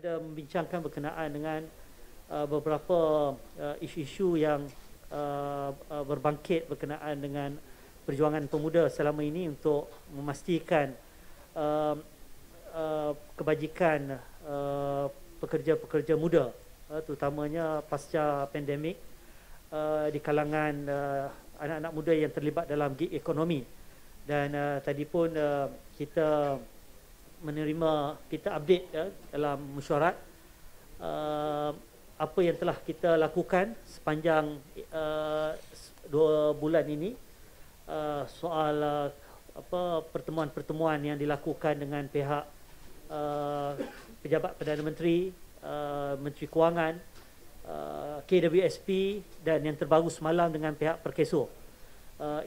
ada membincangkan berkenaan dengan beberapa isu-isu yang berbangkit berkenaan dengan perjuangan pemuda selama ini untuk memastikan kebajikan pekerja-pekerja muda, terutamanya pasca pandemik, di kalangan anak-anak muda yang terlibat dalam gig ekonomi. Dan tadi pun kita update dalam mesyuarat apa yang telah kita lakukan sepanjang 2 bulan ini, soal pertemuan-pertemuan yang dilakukan dengan pihak pejabat Perdana Menteri, Menteri Kewangan, KWSP, dan yang terbaru semalam dengan pihak Perkeso.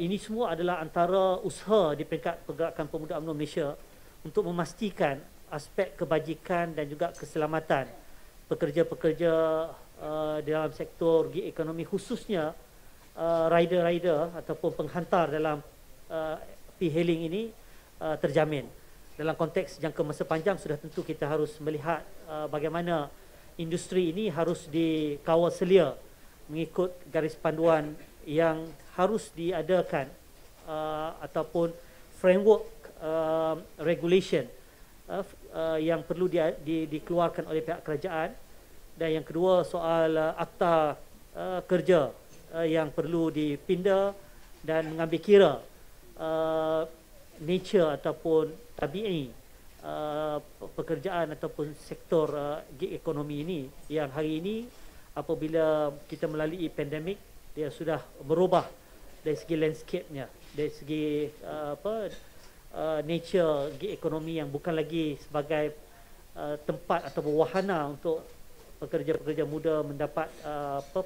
Ini semua adalah antara usaha di peringkat Pergerakan Pemuda UMNO Malaysia untuk memastikan aspek kebajikan dan juga keselamatan pekerja-pekerja dalam sektor gig ekonomi, khususnya rider-rider ataupun penghantar dalam e-hailing ini terjamin. Dalam konteks jangka masa panjang, sudah tentu kita harus melihat bagaimana industri ini harus dikawal selia mengikut garis panduan yang harus diadakan ataupun framework regulation yang perlu dikeluarkan oleh pihak kerajaan. Dan yang kedua, soal akta kerja yang perlu dipinda dan mengambil kira nature ataupun tabi'i pekerjaan ataupun sektor gig ekonomi ini, yang hari ini apabila kita melalui pandemik, dia sudah berubah dari segi landscape-nya, dari segi nature gig ekonomi yang bukan lagi sebagai tempat atau wahana untuk pekerja-pekerja muda mendapat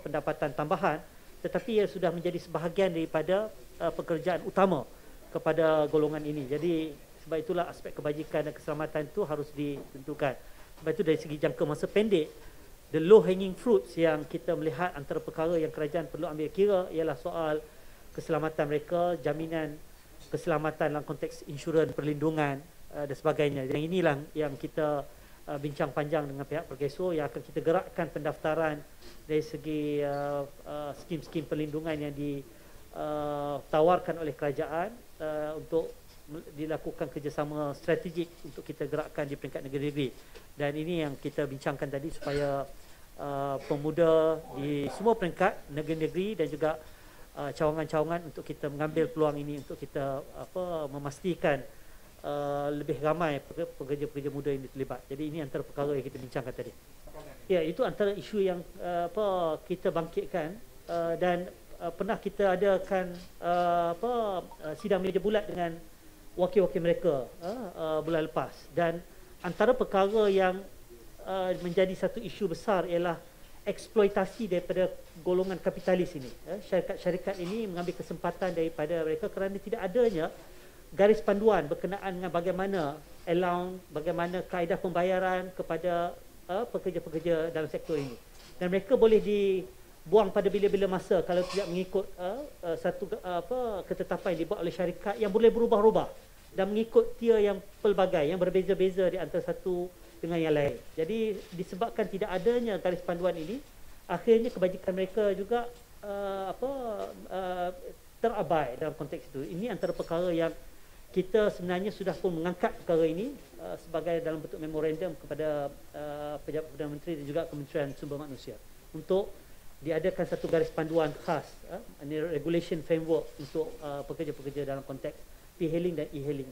pendapatan tambahan, tetapi ia sudah menjadi sebahagian daripada pekerjaan utama kepada golongan ini. Jadi sebab itulah aspek kebajikan dan keselamatan itu harus ditentukan. Sebab itu dari segi jangka masa pendek, the low hanging fruits yang kita melihat antara perkara yang kerajaan perlu ambil kira ialah soal keselamatan mereka, jaminan keselamatan dalam konteks insurans perlindungan dan sebagainya. Dan inilah yang kita bincang panjang dengan pihak Perkeso, yang akan kita gerakkan pendaftaran dari segi skim-skim perlindungan yang ditawarkan oleh kerajaan untuk dilakukan kerjasama strategik untuk kita gerakkan di peringkat negeri-negeri. Dan ini yang kita bincangkan tadi, supaya pemuda di semua peringkat negeri-negeri dan juga cawangan-cawangan untuk kita mengambil peluang ini untuk kita memastikan lebih ramai pekerja-pekerja muda yang terlibat. Jadi ini antara perkara yang kita bincangkan tadi. Ya, itu antara isu yang kita bangkitkan, dan pernah kita adakan sidang meja bulat dengan wakil-wakil mereka bulan lepas. Dan antara perkara yang menjadi satu isu besar ialah eksploitasi daripada golongan kapitalis ini. Syarikat-syarikat ini mengambil kesempatan daripada mereka kerana tidak adanya garis panduan berkenaan dengan bagaimana allowance, bagaimana kaedah pembayaran kepada pekerja-pekerja dalam sektor ini. Dan mereka boleh dibuang pada bila-bila masa kalau tidak mengikut satu ketetapan yang dibuat oleh syarikat yang boleh berubah-ubah dan mengikut tier yang pelbagai, yang berbeza-beza di antara satu dengan yang lain. Jadi disebabkan tidak adanya garis panduan ini, akhirnya kebajikan mereka juga terabai dalam konteks itu. Ini antara perkara yang kita sebenarnya sudah pun mengangkat perkara ini sebagai dalam bentuk memorandum kepada Pejabat Perdana Menteri dan juga Kementerian Sumber Manusia untuk diadakan satu garis panduan khas, regulation framework untuk pekerja-pekerja dalam konteks e-hailing dan e-hailing.